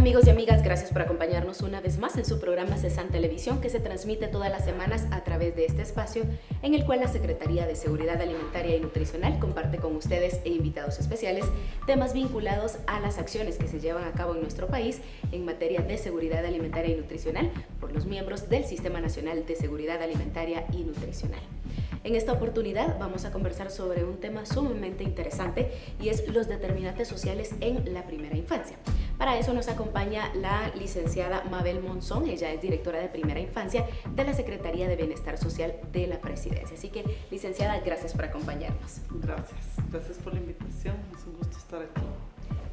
Amigos y amigas, gracias por acompañarnos una vez más en su programa CESAN Televisión, que se transmite todas las semanas a través de este espacio, en el cual la Secretaría de Seguridad Alimentaria y Nutricional comparte con ustedes e invitados especiales temas vinculados a las acciones que se llevan a cabo en nuestro país en materia de seguridad alimentaria y nutricional por los miembros del Sistema Nacional de Seguridad Alimentaria y Nutricional. En esta oportunidad vamos a conversar sobre un tema sumamente interesante y es los determinantes sociales en la primera infancia. Para eso nos acompaña la licenciada Mabel Monzón. Ella es directora de Primera Infancia de la Secretaría de Bienestar Social de la Presidencia. Así que, licenciada, gracias por acompañarnos. Gracias por la invitación, es un gusto estar aquí.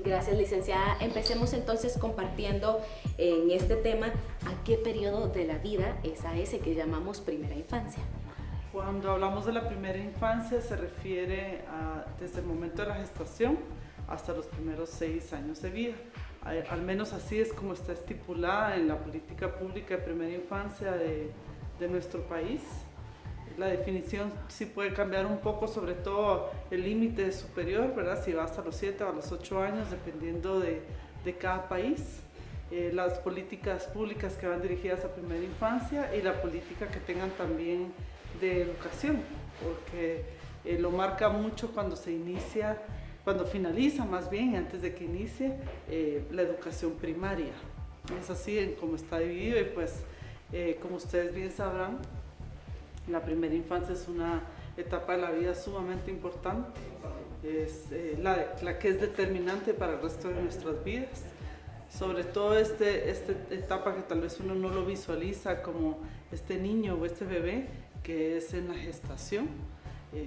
Gracias, licenciada. Empecemos entonces compartiendo en este tema a qué periodo de la vida es a ese que llamamos primera infancia. Cuando hablamos de la primera infancia se refiere a desde el momento de la gestación hasta los primeros 6 años de vida. Al menos así es como está estipulada en la política pública de primera infancia de nuestro país. La definición sí puede cambiar un poco, sobre todo el límite superior, ¿verdad? Si va hasta los 7 o a los 8 años, dependiendo de cada país. Las políticas públicas que van dirigidas a primera infancia y la política que tengan también de educación, porque lo marca mucho cuando se inicia, cuando finaliza más bien, antes de que inicie la educación primaria. Es así como está dividido y pues como ustedes bien sabrán, la primera infancia es una etapa de la vida sumamente importante, es la que es determinante para el resto de nuestras vidas. Sobre todo esta etapa que tal vez uno no lo visualiza como este niño o este bebé, que es en la gestación,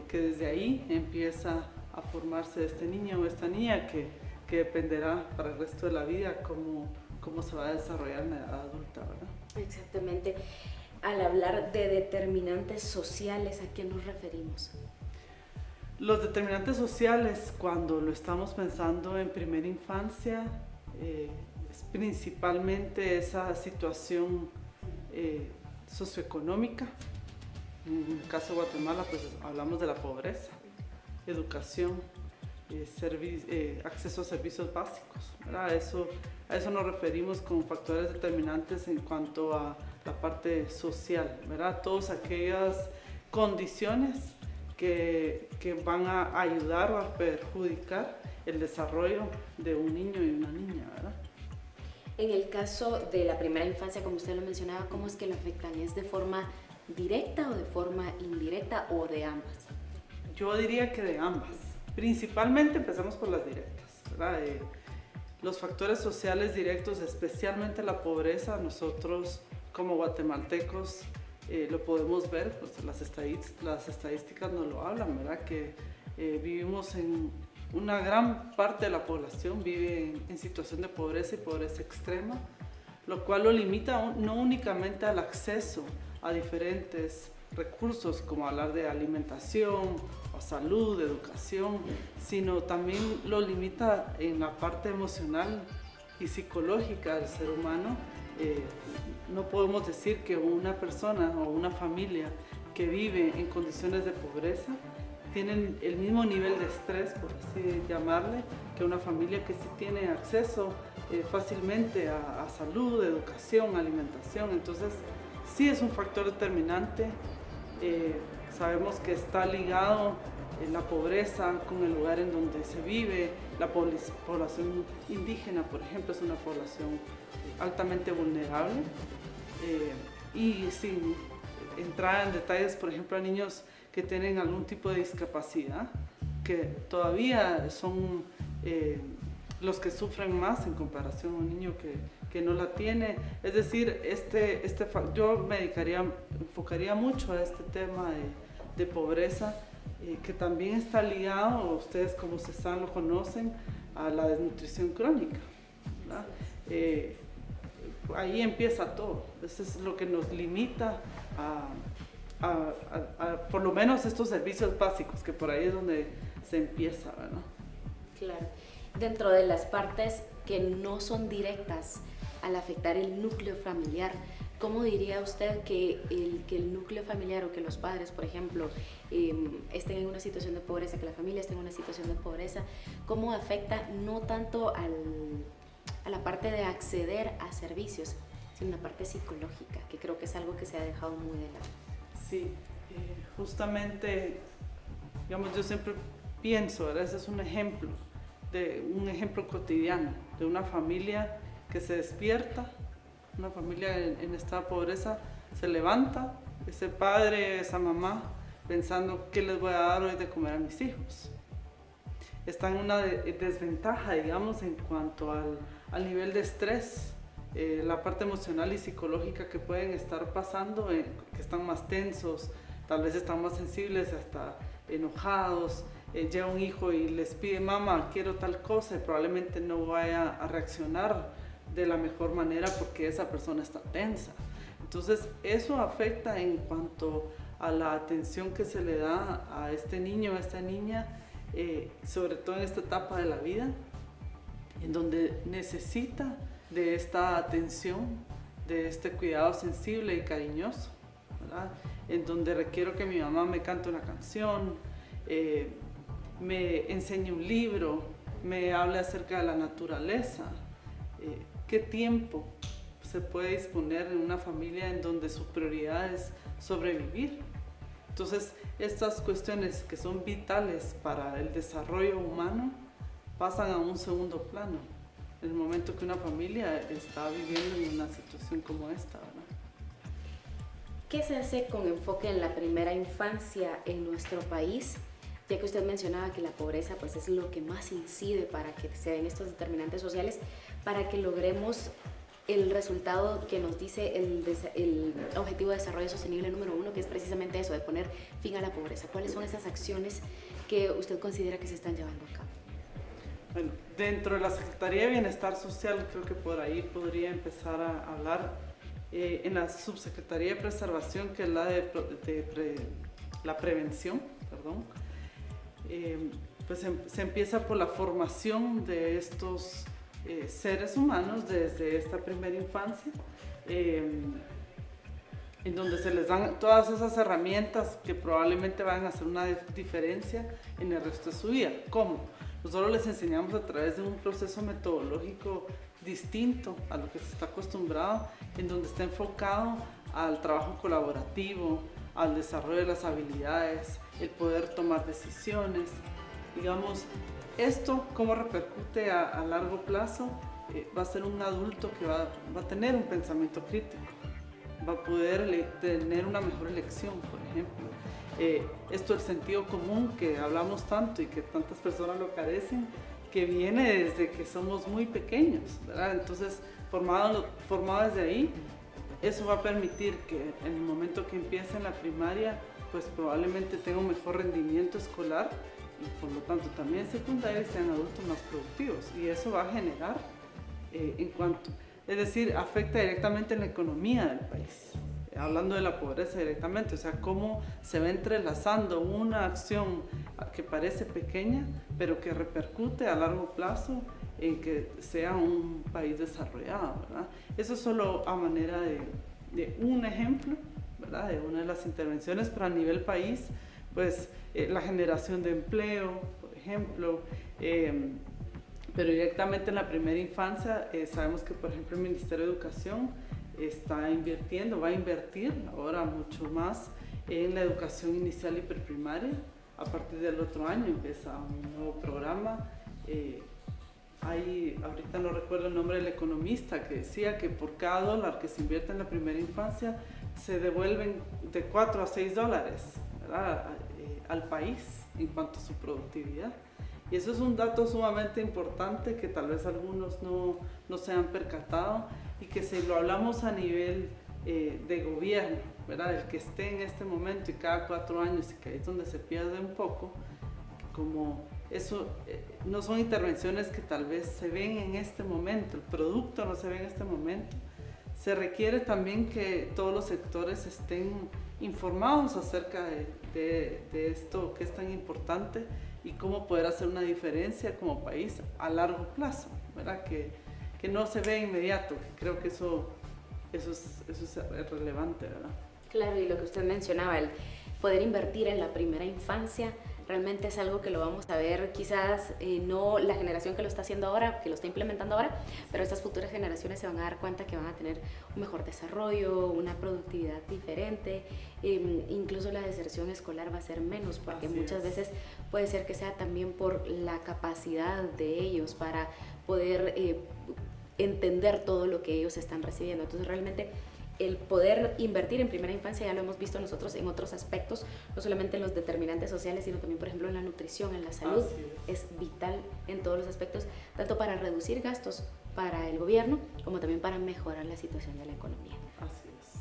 que desde ahí empieza a formarse este niño o esta niña que dependerá para el resto de la vida cómo se va a desarrollar en la edad adulta, ¿verdad? Exactamente. Al hablar de determinantes sociales, ¿a qué nos referimos? Los determinantes sociales, cuando lo estamos pensando en primera infancia, es principalmente esa situación socioeconómica. En el caso de Guatemala, pues hablamos de la pobreza, educación, acceso a servicios básicos, ¿verdad? A eso nos referimos con factores determinantes en cuanto a la parte social, ¿verdad? Todas aquellas condiciones que van a ayudar o a perjudicar el desarrollo de un niño y una niña, ¿verdad? En el caso de la primera infancia, como usted lo mencionaba, ¿cómo es que lo afectan? ¿Es de forma directa o de forma indirecta o de ambas? Yo diría que de ambas. Principalmente empezamos por las directas, ¿verdad? Los factores sociales directos, especialmente la pobreza, nosotros como guatemaltecos lo podemos ver, pues las estadísticas nos lo hablan, ¿verdad? Que vivimos en una gran parte de la población vive en situación de pobreza y pobreza extrema, lo cual lo limita no únicamente al acceso a diferentes recursos como hablar de alimentación, o salud, educación, sino también lo limita en la parte emocional y psicológica del ser humano. No podemos decir que una persona o una familia que vive en condiciones de pobreza tienen el mismo nivel de estrés, por así llamarle, que una familia que sí tiene acceso fácilmente a salud, educación, alimentación. Entonces, sí es un factor determinante. Sabemos que está ligado la pobreza con el lugar en donde se vive. La población indígena, por ejemplo, es una población altamente vulnerable. Y sin entrar en detalles, por ejemplo, a niños que tienen algún tipo de discapacidad, que todavía son los que sufren más en comparación a un niño que no la tiene. Es decir, yo me enfocaría mucho a este tema de pobreza, que también está ligado, ustedes como CESAN lo conocen, a la desnutrición crónica, ¿verdad? Ahí empieza todo. Eso es lo que nos limita a por lo menos estos servicios básicos, que por ahí es donde se empieza, ¿verdad? Claro. Dentro de las partes que no son directas al afectar el núcleo familiar, ¿cómo diría usted que el núcleo familiar o que los padres, por ejemplo, estén en una situación de pobreza, que la familia esté en una situación de pobreza, cómo afecta no tanto a la parte de acceder a servicios, sino una parte psicológica, que creo que es algo que se ha dejado muy de lado. Sí, justamente, digamos, yo siempre pienso, ¿verdad? Ese es un ejemplo cotidiano de una familia que se despierta, una familia en estado de pobreza, se levanta, ese padre, esa mamá, pensando qué les voy a dar hoy de comer a mis hijos. Está en una desventaja, digamos, en cuanto al nivel de estrés, la parte emocional y psicológica que pueden estar pasando, que están más tensos, tal vez están más sensibles, hasta enojados. Llega un hijo y les pide, mamá, quiero tal cosa, y probablemente no vaya a reaccionar de la mejor manera porque esa persona está tensa. Entonces, eso afecta en cuanto a la atención que se le da a este niño, a esta niña, sobre todo en esta etapa de la vida, en donde necesita de esta atención, de este cuidado sensible y cariñoso, ¿verdad? En donde requiero que mi mamá me cante una canción, me enseñe un libro, me hable acerca de la naturaleza. ¿Qué tiempo se puede disponer en una familia en donde su prioridad es sobrevivir? Entonces, estas cuestiones que son vitales para el desarrollo humano pasan a un segundo plano en el momento que una familia está viviendo en una situación como esta, ¿verdad? ¿Qué se hace con enfoque en la primera infancia en nuestro país? Ya que usted mencionaba que la pobreza pues, es lo que más incide para que se den estos determinantes sociales, para que logremos el resultado que nos dice el Objetivo de Desarrollo Sostenible número 1, que es precisamente eso, de poner fin a la pobreza. ¿Cuáles son esas acciones que usted considera que se están llevando a cabo? Bueno, dentro de la Secretaría de Bienestar Social, creo que por ahí podría empezar a hablar. En la Subsecretaría de Preservación, que es la la prevención, perdón, pues se empieza por la formación de estos seres humanos desde esta primera infancia, en donde se les dan todas esas herramientas que probablemente van a hacer una diferencia en el resto de su vida. ¿Cómo? Nosotros les enseñamos a través de un proceso metodológico distinto a lo que se está acostumbrado, en donde está enfocado al trabajo colaborativo, al desarrollo de las habilidades, el poder tomar decisiones. Digamos, esto cómo repercute a largo plazo, va a ser un adulto que va a tener un pensamiento crítico, va a poder tener una mejor elección, por ejemplo. Esto del sentido común que hablamos tanto y que tantas personas lo carecen, que viene desde que somos muy pequeños, ¿verdad? Entonces, formado desde ahí, eso va a permitir que en el momento que empiece en la primaria, pues probablemente tenga un mejor rendimiento escolar y por lo tanto también secundaria y sean adultos más productivos. Y eso va a generar es decir, afecta directamente en la economía del país. Hablando de la pobreza directamente, o sea, cómo se va entrelazando una acción que parece pequeña, pero que repercute a largo plazo en que sea un país desarrollado, ¿verdad? Eso solo a manera de un ejemplo, ¿verdad? De una de las intervenciones, pero a nivel país, pues la generación de empleo, por ejemplo, pero directamente en la primera infancia, sabemos que, por ejemplo, el Ministerio de Educación va a invertir ahora mucho más en la educación inicial y preprimaria. A partir del otro año empieza un nuevo programa. Ahorita no recuerdo el nombre del economista que decía que por cada dólar que se invierte en la primera infancia se devuelven de 4 a 6 dólares, ¿verdad? Al país en cuanto a su productividad. Y eso es un dato sumamente importante que tal vez algunos no se han percatado y que si lo hablamos a nivel de gobierno, ¿verdad? El que esté en este momento y cada 4 años y que ahí es donde se pierde un poco, como eso no son intervenciones que tal vez se ven en este momento, el producto no se ve en este momento. Se requiere también que todos los sectores estén informados acerca de esto que es tan importante y cómo poder hacer una diferencia como país a largo plazo, ¿verdad? Que no se ve inmediato, creo que eso es relevante, ¿verdad? Claro, y lo que usted mencionaba, el poder invertir en la primera infancia realmente es algo que lo vamos a ver quizás no la generación que lo está haciendo ahora, que lo está implementando ahora, pero estas futuras generaciones se van a dar cuenta que van a tener un mejor desarrollo, una productividad diferente, incluso la deserción escolar va a ser menos, porque muchas veces puede ser que sea también por la capacidad de ellos para poder entender todo lo que ellos están recibiendo. Entonces realmente el poder invertir en primera infancia ya lo hemos visto nosotros en otros aspectos, no solamente en los determinantes sociales, sino también, por ejemplo, en la nutrición, en la salud. Es vital en todos los aspectos, tanto para reducir gastos para el gobierno, como también para mejorar la situación de la economía.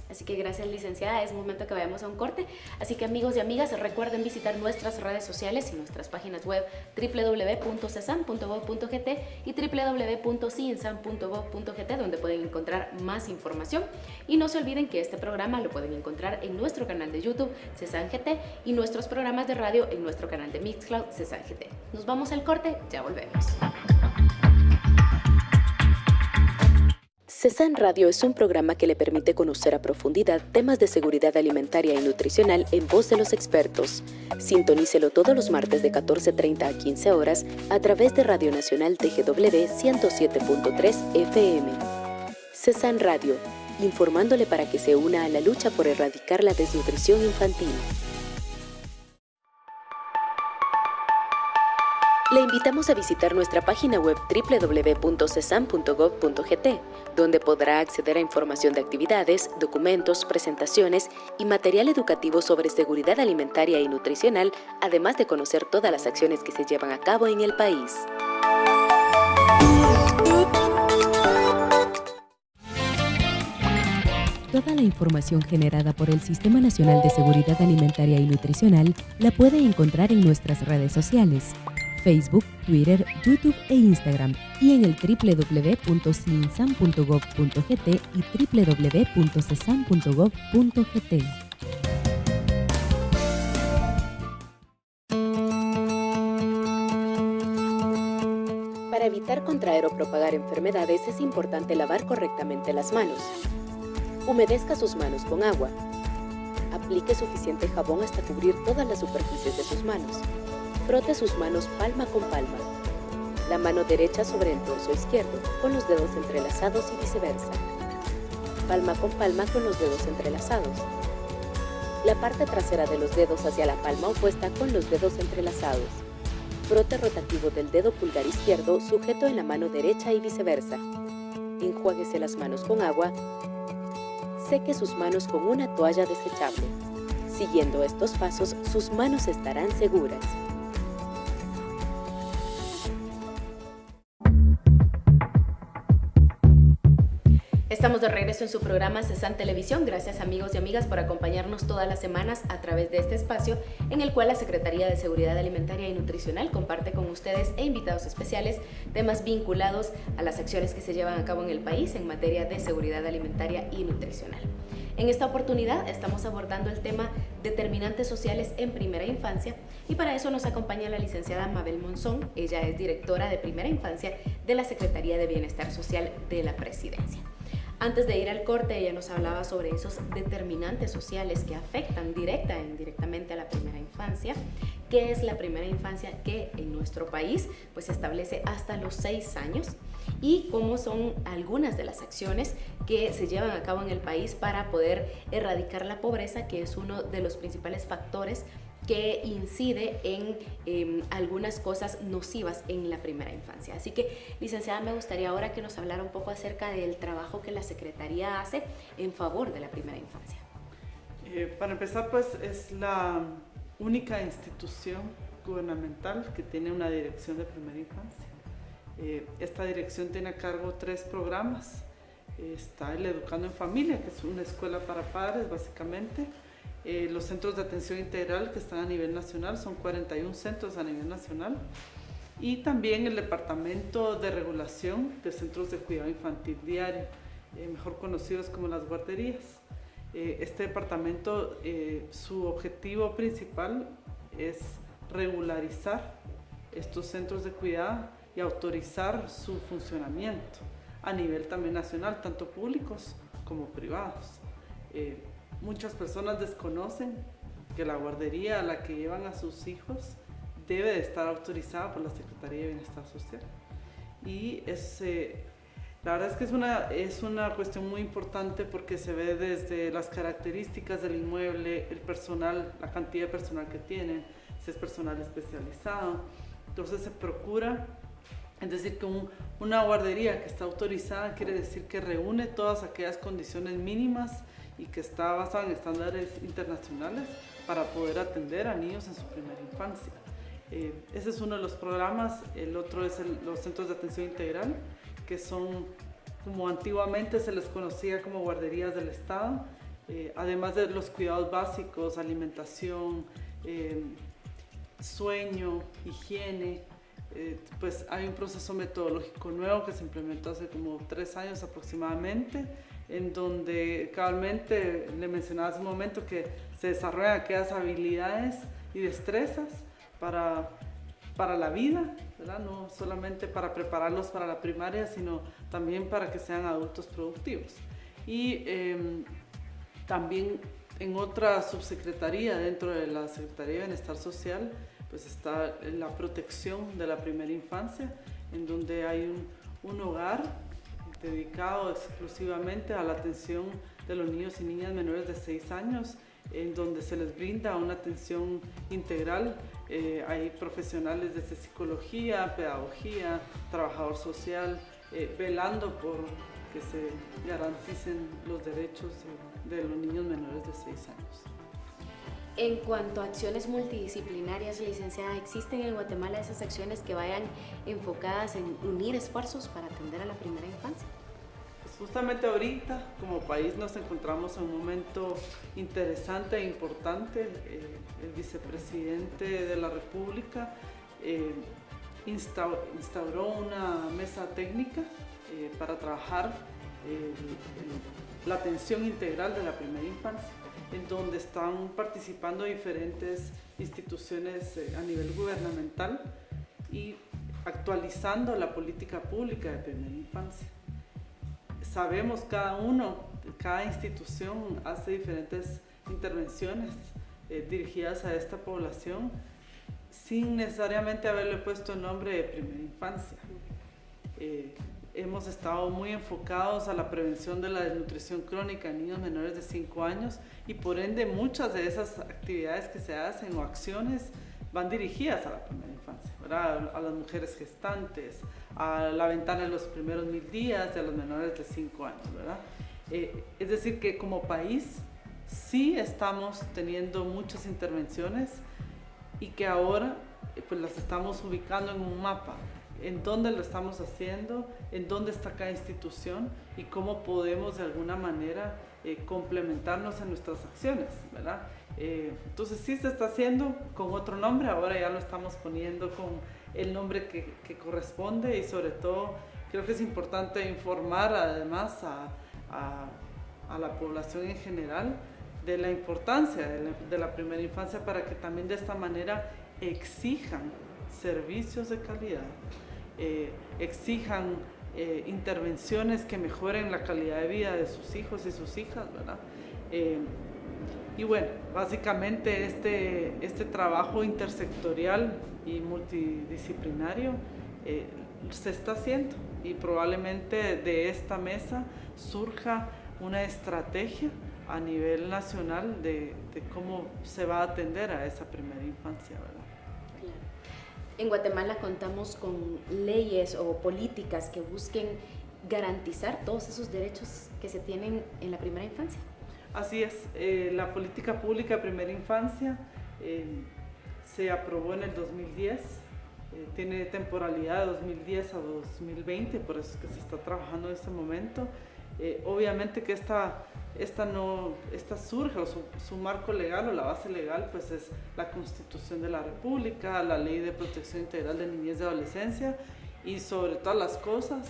Así que gracias, licenciada, es momento que vayamos a un corte. Así que amigos y amigas, recuerden visitar nuestras redes sociales y nuestras páginas web www.cesan.gov.gt y www.cinsan.gov.gt, donde pueden encontrar más información. Y no se olviden que este programa lo pueden encontrar en nuestro canal de YouTube, Cesan GT, y nuestros programas de radio en nuestro canal de Mixcloud, Cesan GT. Nos vamos al corte, ya volvemos. Cesan Radio es un programa que le permite conocer a profundidad temas de seguridad alimentaria y nutricional en voz de los expertos. Sintonícelo todos los martes de 14:30 a 15 horas a través de Radio Nacional TGW 107.3 FM. Cesan Radio, informándole para que se una a la lucha por erradicar la desnutrición infantil. Le invitamos a visitar nuestra página web www.cesan.gov.gt, donde podrá acceder a información de actividades, documentos, presentaciones y material educativo sobre seguridad alimentaria y nutricional, además de conocer todas las acciones que se llevan a cabo en el país. Toda la información generada por el Sistema Nacional de Seguridad Alimentaria y Nutricional la puede encontrar en nuestras redes sociales: Facebook, Twitter, YouTube e Instagram, y en el www.cinsan.gov.gt y www.cesan.gov.gt. Para evitar contraer o propagar enfermedades es importante lavar correctamente las manos. Humedezca sus manos con agua. Aplique suficiente jabón hasta cubrir todas las superficies de sus manos. Frote sus manos palma con palma. La mano derecha sobre el torso izquierdo, con los dedos entrelazados y viceversa. Palma con palma con los dedos entrelazados. La parte trasera de los dedos hacia la palma opuesta con los dedos entrelazados. Frote rotativo del dedo pulgar izquierdo sujeto en la mano derecha y viceversa. Enjuáguese las manos con agua. Seque sus manos con una toalla desechable. Siguiendo estos pasos, sus manos estarán seguras. Estamos de regreso en su programa Cesan Televisión. Gracias, amigos y amigas, por acompañarnos todas las semanas a través de este espacio en el cual la Secretaría de Seguridad Alimentaria y Nutricional comparte con ustedes e invitados especiales temas vinculados a las acciones que se llevan a cabo en el país en materia de seguridad alimentaria y nutricional. En esta oportunidad estamos abordando el tema determinantes sociales en primera infancia, y para eso nos acompaña la licenciada Mabel Monzón. Ella es directora de primera infancia de la Secretaría de Bienestar Social de la Presidencia. Antes de ir al corte, ella nos hablaba sobre esos determinantes sociales que afectan directa e indirectamente a la primera infancia. ¿Qué es la primera infancia? Que en nuestro país pues, se establece hasta los 6 años, y cómo son algunas de las acciones que se llevan a cabo en el país para poder erradicar la pobreza, que es uno de los principales factores que incide en algunas cosas nocivas en la primera infancia. Así que, licenciada, me gustaría ahora que nos hablara un poco acerca del trabajo que la Secretaría hace en favor de la primera infancia. Para empezar, pues es la única institución gubernamental que tiene una dirección de primera infancia. Esta dirección tiene a cargo 3 programas. Está el Educando en Familia, que es una escuela para padres, básicamente. Los centros de atención integral que están a nivel nacional, son 41 centros a nivel nacional, y también el Departamento de Regulación de Centros de Cuidado Infantil Diario, mejor conocidos como las guarderías. Este departamento, su objetivo principal es regularizar estos centros de cuidado y autorizar su funcionamiento a nivel también nacional, tanto públicos como privados. Muchas personas desconocen que la guardería a la que llevan a sus hijos debe de estar autorizada por la Secretaría de Bienestar Social. Y la verdad es que es una cuestión muy importante porque se ve desde las características del inmueble, el personal, la cantidad de personal que tienen, si es personal especializado. Entonces se procura, es decir, que una guardería que está autorizada quiere decir que reúne todas aquellas condiciones mínimas y que está basada en estándares internacionales para poder atender a niños en su primera infancia. Ese es uno de los programas. El otro es los centros de atención integral, que son, como antiguamente se les conocía, como guarderías del Estado, además de los cuidados básicos, alimentación, sueño, higiene. Pues hay un proceso metodológico nuevo que se implementó hace como 3 años aproximadamente, en donde cabalmente le mencionaba hace un momento que se desarrollan aquellas habilidades y destrezas para la vida, ¿verdad? No solamente para prepararlos para la primaria, sino también para que sean adultos productivos. Y también en otra subsecretaría dentro de la Secretaría de Bienestar Social, pues está la protección de la primera infancia, en donde hay un hogar dedicado exclusivamente a la atención de los niños y niñas menores de 6 años, en donde se les brinda una atención integral. Hay profesionales desde psicología, pedagogía, trabajador social, velando por que se garanticen los derechos de los niños menores de 6 años. En cuanto a acciones multidisciplinarias, licenciada, ¿existen en Guatemala esas acciones que vayan enfocadas en unir esfuerzos para atender a la primera infancia? Pues justamente ahorita, como país, nos encontramos en un momento interesante e importante. El vicepresidente de la República instauró una mesa técnica para trabajar la atención integral de la primera infancia, en donde están participando diferentes instituciones a nivel gubernamental y actualizando la política pública de primera infancia. Sabemos cada institución hace diferentes intervenciones dirigidas a esta población sin necesariamente haberle puesto el nombre de primera infancia. Hemos estado muy enfocados a la prevención de la desnutrición crónica en niños menores de 5 años y por ende muchas de esas actividades que se hacen o acciones van dirigidas a la primera infancia, ¿verdad? A las mujeres gestantes, a la ventana de los primeros 1000 días de los menores de 5 años, ¿verdad? Es decir, que como país sí estamos teniendo muchas intervenciones y que ahora pues las estamos ubicando en un mapa. En dónde lo estamos haciendo, en dónde está cada institución y cómo podemos de alguna manera complementarnos en nuestras acciones, ¿verdad? Entonces sí se está haciendo con otro nombre, ahora ya lo estamos poniendo con el nombre que corresponde y sobre todo creo que es importante informar además a la población en general de la importancia de la primera infancia para que también de esta manera exijan servicios de calidad, exijan intervenciones que mejoren la calidad de vida de sus hijos y sus hijas, ¿verdad? Y bueno, básicamente este trabajo intersectorial y multidisciplinario se está haciendo y probablemente de esta mesa surja una estrategia a nivel nacional de cómo se va a atender a esa primera infancia, ¿verdad? En Guatemala contamos con leyes o políticas que busquen garantizar todos esos derechos que se tienen en la primera infancia. Así es, la política pública de primera infancia se aprobó en el 2010, tiene temporalidad de 2010 a 2020, por eso es que se está trabajando en este momento. Obviamente que esta surge, o su marco legal o la base legal, pues es la Constitución de la República, la Ley de Protección Integral de Niñez y Adolescencia y sobre todas las cosas,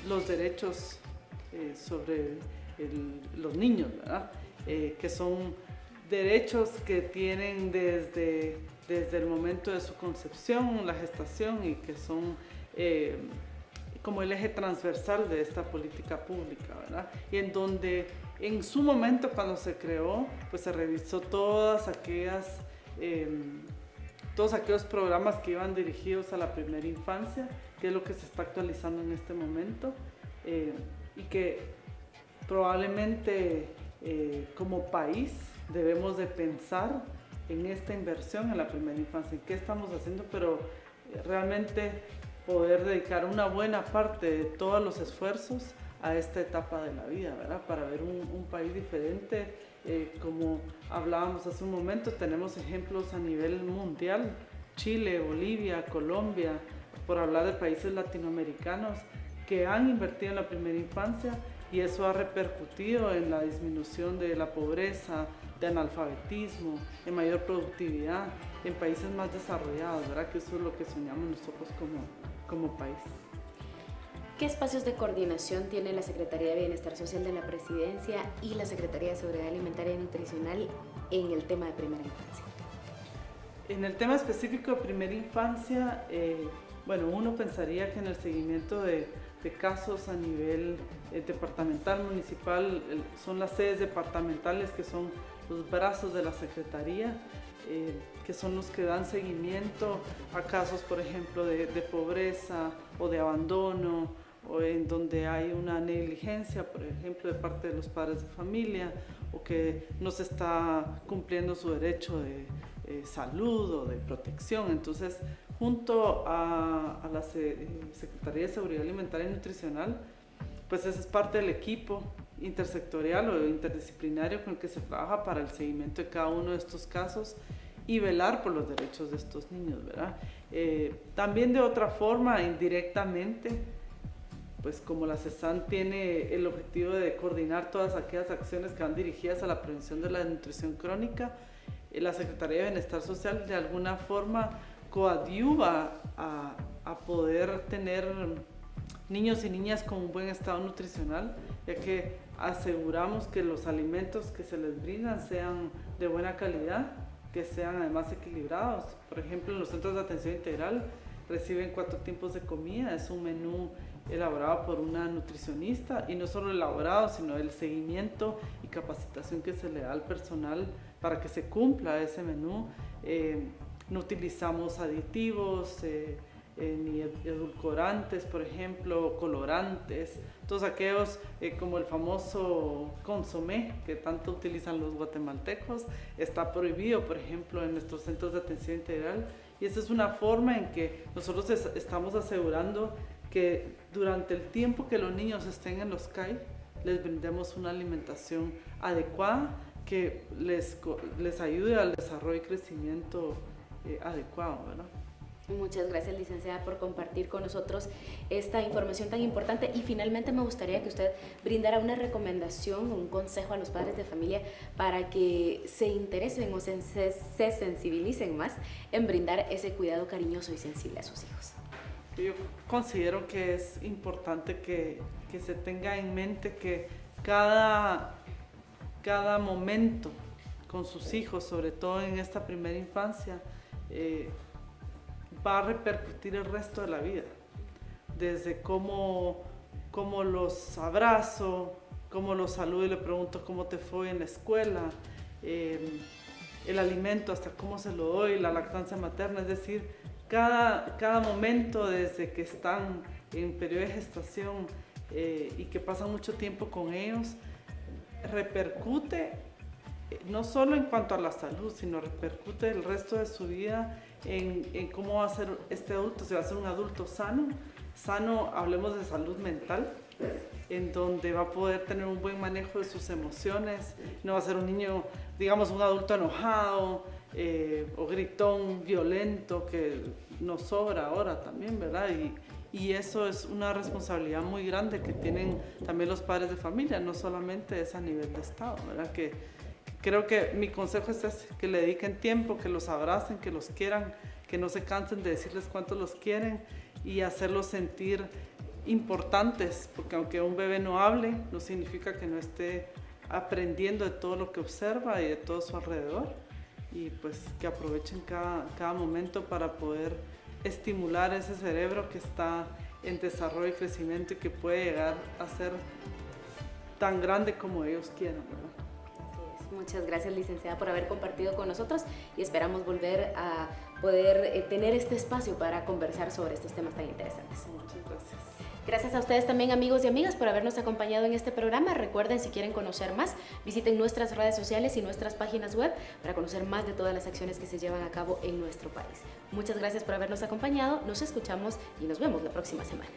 los derechos sobre los niños, ¿verdad? Que son derechos que tienen desde el momento de su concepción, la gestación y que son como el eje transversal de esta política pública, ¿verdad? Y en donde en su momento cuando se creó, pues se revisó todas aquellas todos aquellos programas que iban dirigidos a la primera infancia, que es lo que se está actualizando en este momento, y que probablemente como país debemos de pensar en esta inversión en la primera infancia, en qué estamos haciendo, pero realmente poder dedicar una buena parte de todos los esfuerzos a esta etapa de la vida, ¿verdad? Para ver un país diferente. Como hablábamos hace un momento, tenemos ejemplos a nivel mundial, Chile, Bolivia, Colombia, por hablar de países latinoamericanos que han invertido en la primera infancia, y eso ha repercutido en la disminución de la pobreza, de analfabetismo, en mayor productividad, en países más desarrollados, ¿verdad? Que eso es lo que soñamos nosotros como país. ¿Qué espacios de coordinación tiene la Secretaría de Bienestar Social de la Presidencia y la Secretaría de Seguridad Alimentaria y Nutricional en el tema de primera infancia? En el tema específico de primera infancia, bueno, uno pensaría que en el seguimiento de casos a nivel departamental, municipal, son las sedes departamentales que son los brazos de la Secretaría, que son los que dan seguimiento a casos, por ejemplo, de pobreza o de abandono, o en donde hay una negligencia, por ejemplo, de parte de los padres de familia, o que no se está cumpliendo su derecho de salud o de protección. Entonces, junto a la Secretaría de Seguridad Alimentaria y Nutricional, pues ese es parte del equipo intersectorial o interdisciplinario con el que se trabaja para el seguimiento de cada uno de estos casos y velar por los derechos de estos niños, ¿verdad? También de otra forma, indirectamente, pues como la CESAN tiene el objetivo de coordinar todas aquellas acciones que van dirigidas a la prevención de la desnutrición crónica, la Secretaría de Bienestar Social de alguna forma coadyuva a poder tener niños y niñas con un buen estado nutricional, ya que aseguramos que los alimentos que se les brindan sean de buena calidad, que sean además equilibrados. Por ejemplo, en los centros de atención integral reciben 4 tiempos de comida, es un menú elaborado por una nutricionista, y no solo elaborado, sino el seguimiento y capacitación que se le da al personal para que se cumpla ese menú. No utilizamos aditivos, ni edulcorantes, por ejemplo, colorantes, todos aquellos como el famoso consomé que tanto utilizan los guatemaltecos, está prohibido, por ejemplo, en nuestros centros de atención integral, y esa es una forma en que nosotros estamos asegurando que durante el tiempo que los niños estén en los CAI les brindemos una alimentación adecuada que les ayude al desarrollo y crecimiento adecuado, ¿verdad? Muchas gracias, licenciada, por compartir con nosotros esta información tan importante, y finalmente me gustaría que usted brindara una recomendación, un consejo a los padres de familia para que se interesen o se sensibilicen más en brindar ese cuidado cariñoso y sensible a sus hijos. Yo considero que es importante que se tenga en mente que cada momento con sus hijos, sobre todo en esta primera infancia, va a repercutir el resto de la vida, desde cómo los abrazo, cómo los saludo y le pregunto cómo te fue en la escuela, el alimento, hasta cómo se lo doy, la lactancia materna, es decir, cada momento desde que están en periodo de gestación y que pasan mucho tiempo con ellos, repercute no solo en cuanto a la salud, sino repercute el resto de su vida en cómo va a ser este adulto, si va a ser un adulto sano, hablemos de salud mental, en donde va a poder tener un buen manejo de sus emociones, no va a ser un niño, digamos, un adulto enojado o gritón, violento, que nos sobra ahora también, ¿verdad? Y eso es una responsabilidad muy grande que tienen también los padres de familia, no solamente es a nivel de Estado, ¿verdad? Que creo que mi consejo es ese, que le dediquen tiempo, que los abracen, que los quieran, que no se cansen de decirles cuánto los quieren y hacerlos sentir importantes, porque aunque un bebé no hable, no significa que no esté aprendiendo de todo lo que observa y de todo su alrededor, y pues que aprovechen cada momento para poder estimular ese cerebro que está en desarrollo y crecimiento y que puede llegar a ser tan grande como ellos quieran, ¿verdad? Muchas gracias, licenciada, por haber compartido con nosotros, y esperamos volver a poder tener este espacio para conversar sobre estos temas tan interesantes. Muchas gracias. Gracias a ustedes también, amigos y amigas, por habernos acompañado en este programa. Recuerden, si quieren conocer más, visiten nuestras redes sociales y nuestras páginas web para conocer más de todas las acciones que se llevan a cabo en nuestro país. Muchas gracias por habernos acompañado, nos escuchamos y nos vemos la próxima semana.